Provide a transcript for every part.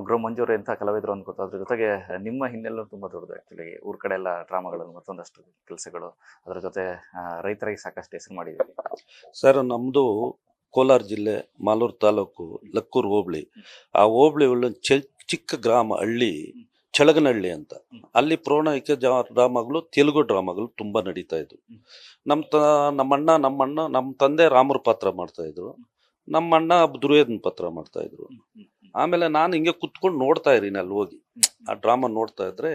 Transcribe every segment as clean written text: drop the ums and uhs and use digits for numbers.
ಉಗ್ರ ಮಂಜೂರಿ ಅಂತ ಕಲಾವಿದರು ಅನ್ಕೋತ ಅದ್ರ ಜೊತೆಗೆ ನಿಮ್ಮ ಹಿನ್ನೆಲೆ ತುಂಬಾ ದೊಡ್ಡದು ಆಕ್ಚುಲಿ ಊರ್ ಕಡೆ ಎಲ್ಲ ಡ್ರಾಮಾಗಳು ಮತ್ತೊಂದಷ್ಟು ಕೆಲಸಗಳು ಅದ್ರ ಜೊತೆ ರೈತರಿಗೆ ಸಾಕಷ್ಟು ಹೆಸರು ಮಾಡಿದ್ದೀವಿ. ಸರ್ ನಮ್ಮದು ಕೋಲಾರ ಜಿಲ್ಲೆ ಮಾಲೂರು ತಾಲೂಕು ಲಕ್ಕೂರು ಹೋಬಳಿ. ಆ ಹೋಬಳಿ ಒಳ್ಳೆ ಚಿಕ್ಕ ಗ್ರಾಮ ಹಳ್ಳಿ ಚಳಗನಹಳ್ಳಿ ಅಂತ. ಅಲ್ಲಿ ಪೌರಾಣಿಕ ಡ್ರಾಮಾಗಳು ತೆಲುಗು ಡ್ರಾಮಾಗಳು ತುಂಬಾ ನಡೀತಾ ಇದ್ವು. ನಮ್ಮ ತಂದೆ ರಾಮರ ಪಾತ್ರ ಮಾಡ್ತಾ ಇದ್ರು, ನಮ್ಮ ಅಣ್ಣ ದುರ್ಯೋಧನ ಪಾತ್ರ ಮಾಡ್ತಾ ಇದ್ರು. ಆಮೇಲೆ ನಾನು ಹಿಂಗೆ ಕುತ್ಕೊಂಡು ನೋಡ್ತಾ ಇದ್ದೀನಿ ಅಲ್ಲಿ ಹೋಗಿ ಆ ಡ್ರಾಮಾ ನೋಡ್ತಾ ಇದ್ರೆ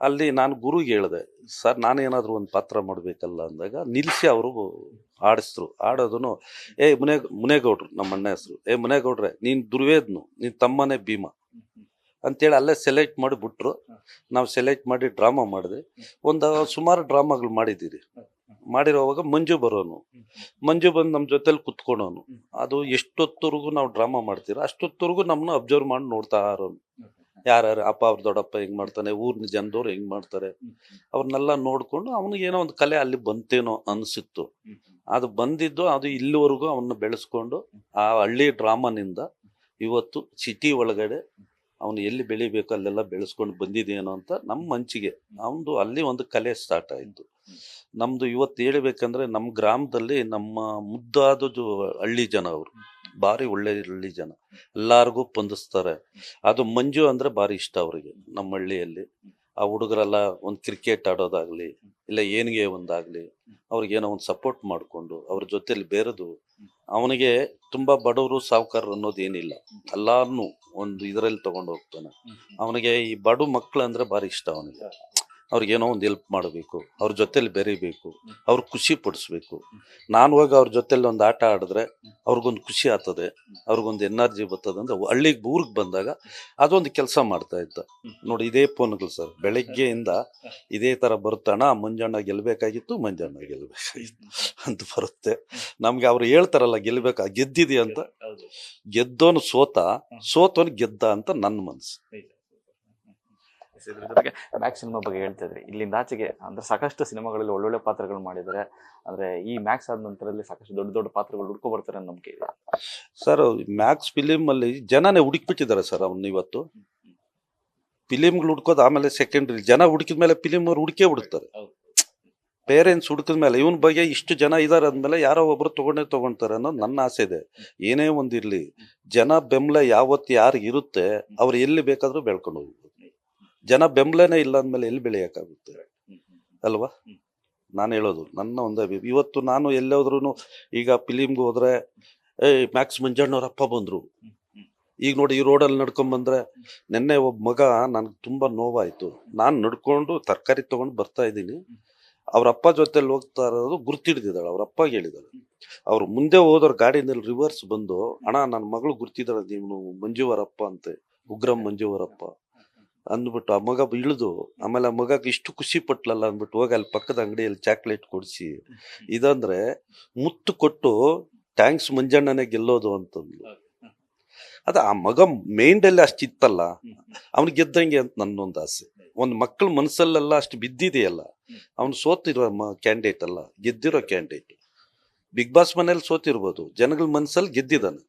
ಅಲ್ಲಿ ನಾನು ಗುರುಗೆ ಹೇಳಿದೆ, ಸರ್ ನಾನೇನಾದ್ರೂ ಒಂದು ಪಾತ್ರ ಮಾಡ್ಬೇಕಲ್ಲ ಅಂದಾಗ ನಿಲ್ಸಿ ಅವರು ಆಡಿಸಿದ್ರು. ಆಡೋದನ್ನು ಮುನೇಗೌಡ್ರು ನಮ್ಮ ಅಣ್ಣ ಹೆಸರು, ಮುನೇಗೌಡ್ರೆ ನೀನ್ ದುರ್ವೇದ್ನು, ನೀನ್ ತಮ್ಮನೇ ಭೀಮ ಅಂತೇಳಿ ಅಲ್ಲೇ ಸೆಲೆಕ್ಟ್ ಮಾಡಿ ಬಿಟ್ರು. ನಾವು ಸೆಲೆಕ್ಟ್ ಮಾಡಿ ಡ್ರಾಮಾ ಮಾಡಿದ್ವಿ. ಸುಮಾರು ಡ್ರಾಮಾಗಳು ಮಾಡಿದ್ದೀರಿ. ಮಾಡಿರೋವಾಗ ಮಂಜು ಬಂದು ನಮ್ಮ ಜೊತೆಲಿ ಕುತ್ಕೊಳೋನು. ಅದು ಎಷ್ಟೊತ್ತವರೆಗೂ ನಾವು ಡ್ರಾಮಾ ಮಾಡ್ತೀರ ಅಷ್ಟೊತ್ತವರೆಗೂ ನಮ್ಮನ್ನ ಅಬ್ಸರ್ವ್ ಮಾಡಿ ನೋಡ್ತಾ ಇರೋನು. ಯಾರ್ಯಾರು ಅಪ್ಪ ಅವ್ರ ದೊಡ್ಡಪ್ಪ ಹೆಂಗ್ ಮಾಡ್ತಾನೆ, ಊರಿನ ಜನದವ್ರು ಹೆಂಗ್ ಮಾಡ್ತಾರೆ, ಅವ್ರನ್ನೆಲ್ಲ ನೋಡ್ಕೊಂಡು ಅವನಿಗೆ ಏನೋ ಒಂದು ಕಲೆ ಅಲ್ಲಿ ಬಂತೇನೋ ಅನ್ಸಿತ್ತು. ಅದು ಬಂದಿದ್ದು ಅದು ಇಲ್ಲಿವರೆಗೂ ಅವನ್ನ ಬೆಳೆಸ್ಕೊಂಡು ಆ ಹಳ್ಳಿ ಡ್ರಾಮಾನಿಂದ ಇವತ್ತು ಸಿಟಿ ಒಳಗಡೆ ಅವನು ಎಲ್ಲಿ ಬೆಳಿಬೇಕು ಅಲ್ಲೆಲ್ಲ ಬೆಳೆಸ್ಕೊಂಡು ಬಂದಿದ್ದೇನೋ ಅಂತ ನಮ್ಮ ಮನ್ಸಿಗೆ ಅವನು ಅಲ್ಲಿ ಒಂದು ಕಲೆ ಸ್ಟಾರ್ಟ್ ಆಯಿತು. ನಮ್ದು ಇವತ್ತು ಹೇಳ್ಬೇಕಂದ್ರೆ ನಮ್ಮ ಗ್ರಾಮದಲ್ಲಿ ನಮ್ಮ ಮುದ್ದಾದದು ಹಳ್ಳಿ ಜನ, ಅವರು ಭಾರಿ ಒಳ್ಳೆ ಹಳ್ಳಿ ಜನ, ಎಲ್ಲಾರ್ಗೂ ಪೊಂದಿಸ್ತಾರೆ. ಅದು ಮಂಜು ಅಂದ್ರೆ ಭಾರಿ ಇಷ್ಟ ಅವರಿಗೆ. ನಮ್ಮ ಹಳ್ಳಿಯಲ್ಲಿ ಆ ಹುಡುಗರೆಲ್ಲ ಒಂದು ಕ್ರಿಕೆಟ್ ಆಡೋದಾಗ್ಲಿ ಇಲ್ಲ ಏನಿಗೆ ಒಂದಾಗ್ಲಿ ಅವ್ರಿಗೇನೋ ಒಂದು ಸಪೋರ್ಟ್ ಮಾಡಿಕೊಂಡು ಅವ್ರ ಜೊತೆಲಿ ಬೆರೆದು, ಅವನಿಗೆ ತುಂಬಾ ಬಡವರು ಸಾವುಕಾರರು ಅನ್ನೋದೇನಿಲ್ಲ, ಎಲ್ಲಾರನು ಒಂದು ಇದರಲ್ಲಿ ತಗೊಂಡು ಹೋಗ್ತಾನೆ. ಅವನಿಗೆ ಈ ಬಡ ಮಕ್ಳು ಅಂದ್ರೆ ಭಾರಿ ಇಷ್ಟ. ಅವನಿಗೆ ಅವ್ರಿಗೇನೋ ಒಂದು ಹೆಲ್ಪ್ ಮಾಡಬೇಕು, ಅವ್ರ ಜೊತೆಲಿ ಬೆರಿಬೇಕು, ಅವ್ರ ಖುಷಿ ಪಡಿಸ್ಬೇಕು. ನಾನು ಹೋಗಿ ಅವ್ರ ಜೊತೆಲಿ ಒಂದು ಆಟ ಆಡಿದ್ರೆ ಅವ್ರಿಗೊಂದು ಖುಷಿ ಆಗ್ತದೆ, ಅವ್ರಿಗೊಂದು ಎನರ್ಜಿ ಬರ್ತದೆ ಅಂದ್ರೆ ಊರಿಗೆ ಬಂದಾಗ ಅದೊಂದು ಕೆಲಸ ಮಾಡ್ತಾ ಇದ್ದ. ನೋಡಿ ಇದೇ ಫೋನ್ಗಳು ಸರ್, ಬೆಳಗ್ಗೆಯಿಂದ ಇದೇ ತರ ಬರುತ್ತಣ, ಮಂಜಣ್ಣ ಗೆಲ್ಬೇಕಾಗಿತ್ತು ಅಂತ ಬರುತ್ತೆ ನಮ್ಗೆ. ಅವ್ರು ಹೇಳ್ತಾರಲ್ಲ ಗೆದ್ದಿದೆ ಅಂತ, ಗೆದ್ದೋನು ಸೋತೋನು ಗೆದ್ದ ಅಂತ ನನ್ನ ಮನಸ್ಸು. ಇದ್ರ ಜೊತೆಗೆ ಮ್ಯಾಕ್ಸ್ ಸಿನಿಮಾ ಬಗ್ಗೆ ಹೇಳ್ತಾ ಇದ್ರಿ. ಇಲ್ಲಿಂದ ಆಚೆಗೆ ಅಂದ್ರೆ ಸಾಕಷ್ಟು ಸಿನಿಮಾಗಳಲ್ಲಿ ಒಳ್ಳೊಳ್ಳೆ ಪಾತ್ರಗಳು ಮಾಡಿದ್ದಾರೆ. ಅಂದ್ರೆ ಈ ಮ್ಯಾಕ್ಸ್ ಆದ ನಂತರದಲ್ಲಿ ಸಾಕಷ್ಟು ದೊಡ್ಡ ದೊಡ್ಡ ಪಾತ್ರಗಳು ಹುಡ್ಕೊ ಬರ್ತಾರೆ ಅನ್ನೋ ನಂಬಿಕೆ ಇದೆ ಸರ್. ಮ್ಯಾಕ್ಸ್ ಫಿಲಿಮ್ ಅಲ್ಲಿ ಜನನೇ ಹುಡುಕ್ಬಿಟ್ಟಿದ್ದಾರೆ ಸರ್ ಅವ್ನು. ಇವತ್ತು ಫಿಲಿಮ್ಗಳು ಹುಡ್ಕೋದು ಆಮೇಲೆ ಸೆಕೆಂಡ್ರಿ, ಜನ ಹುಡುಕಿದ್ಮೇಲೆ ಫಿಲಿಮ್ ಅವ್ರು ಹುಡುಕ್ತಾರೆ. ಪೇರೆಂಟ್ಸ್ ಹುಡುಕಿದ್ಮೇಲೆ ಇವನ್ ಬಗ್ಗೆ ಇಷ್ಟು ಜನ ಇದಾರೆ ಅಂದ್ಮೇಲೆ ಯಾರೋ ಒಬ್ರು ತಗೊಂಡ್ತಾರೆ ಅನ್ನೋದು ನನ್ನ ಆಸೆ ಇದೆ. ಏನೇ ಒಂದಿರ್ಲಿ, ಜನ ಬೆಂಬಲ ಯಾವತ್ತು ಯಾರು ಇರುತ್ತೆ ಅವ್ರು ಎಲ್ಲಿ ಬೇಕಾದ್ರೂ ಬೆಳ್ಕೊಂಡು ಹೋಗ್ಬೋದು. ಜನ ಬೆಂಬಲನೇ ಇಲ್ಲ ಅಂದ್ಮೇಲೆ ಎಲ್ಲಿ ಬೆಳೆಯಕ್ಕಾಗುತ್ತೆ ಅಲ್ವಾ? ನಾನು ಹೇಳೋದು ನನ್ನ ಒಂದು ಇವತ್ತು ನಾನು ಎಲ್ಲೋದ್ರೂ ಈಗ ಫಿಲಿಮ್ಗೆ ಹೋದ್ರೆ ಮ್ಯಾಕ್ಸ್ ಮಂಜಣ್ಣವ್ರ ಅಪ್ಪ ಬಂದ್ರು. ಈಗ ನೋಡಿ ಈ ರೋಡಲ್ಲಿ ನಡ್ಕೊಂಡ್ ಬಂದ್ರೆ, ನಿನ್ನೆ ಒಬ್ಬ ಮಗ ನನ್ಗೆ ತುಂಬಾ ನೋವಾಯ್ತು. ನಾನು ನಡ್ಕೊಂಡು ತರಕಾರಿ ತಗೊಂಡು ಬರ್ತಾ ಇದ್ದೀನಿ, ಅವ್ರ ಅಪ್ಪ ಜೊತೆಲಿ ಹೋಗ್ತಾ ಇರೋದು ಗುರ್ತಿಡ್ದಿದ್ದಾಳೆ. ಅವ್ರ ಅಪ್ಪಗೆ ಹೇಳಿದಾಳೆ. ಅವ್ರು ಮುಂದೆ ಹೋದವ್ರ ಗಾಡಿನಲ್ಲಿ ರಿವರ್ಸ್ ಬಂದು, ಅಣ್ಣ ನನ್ನ ಮಗಳು ಗುರ್ತಿದ್ದಾಳೆ, ನೀವು ಮಂಜುವರಪ್ಪ ಅಂತೆ, ಉಗ್ರಂ ಮಂಜುವರಪ್ಪ ಅಂದ್ಬಿಟ್ಟು ಆ ಮಗ ಇಳಿದು, ಆಮೇಲೆ ಆ ಮಗಕ್ಕೆ ಇಷ್ಟು ಖುಷಿ ಪಟ್ಲಲ್ಲ ಅಂದ್ಬಿಟ್ಟು ಹೋಗಿ ಅಲ್ಲಿ ಪಕ್ಕದ ಅಂಗಡಿಯಲ್ಲಿ ಚಾಕ್ಲೇಟ್ ಕೊಡಿಸಿ, ಇದಂದ್ರೆ ಮುತ್ತು ಕೊಟ್ಟು ಥ್ಯಾಂಕ್ಸ್ ಮಂಜಣ್ಣನೇ ಗೆಲ್ಲೋದು ಅಂತಂದ್ಲು. ಅದ ಆ ಮಗ ಮೈಂಡಲ್ಲಿ ಅಷ್ಟಿತ್ತಲ್ಲ, ಅವ್ನು ಗೆದ್ದಂಗೆ ಅಂತ ನನ್ನೊಂದು ಆಸೆ. ಒಂದು ಮಕ್ಕಳ ಮನಸ್ಸಲ್ಲೆಲ್ಲ ಅಷ್ಟು ಬಿದ್ದಿದೆಯಲ್ಲ, ಅವ್ನು ಸೋತಿರೋ ಕ್ಯಾಂಡಿಡೇಟ್ ಅಲ್ಲ, ಗೆದ್ದಿರೋ ಕ್ಯಾಂಡಿಡೇಟ್. ಬಿಗ್ ಬಾಸ್ ಮನೇಲಿ ಸೋತಿರ್ಬೋದು, ಜನಗಳ ಮನಸ್ಸಲ್ಲಿ ಗೆದ್ದಿದ್ದಾನೆ.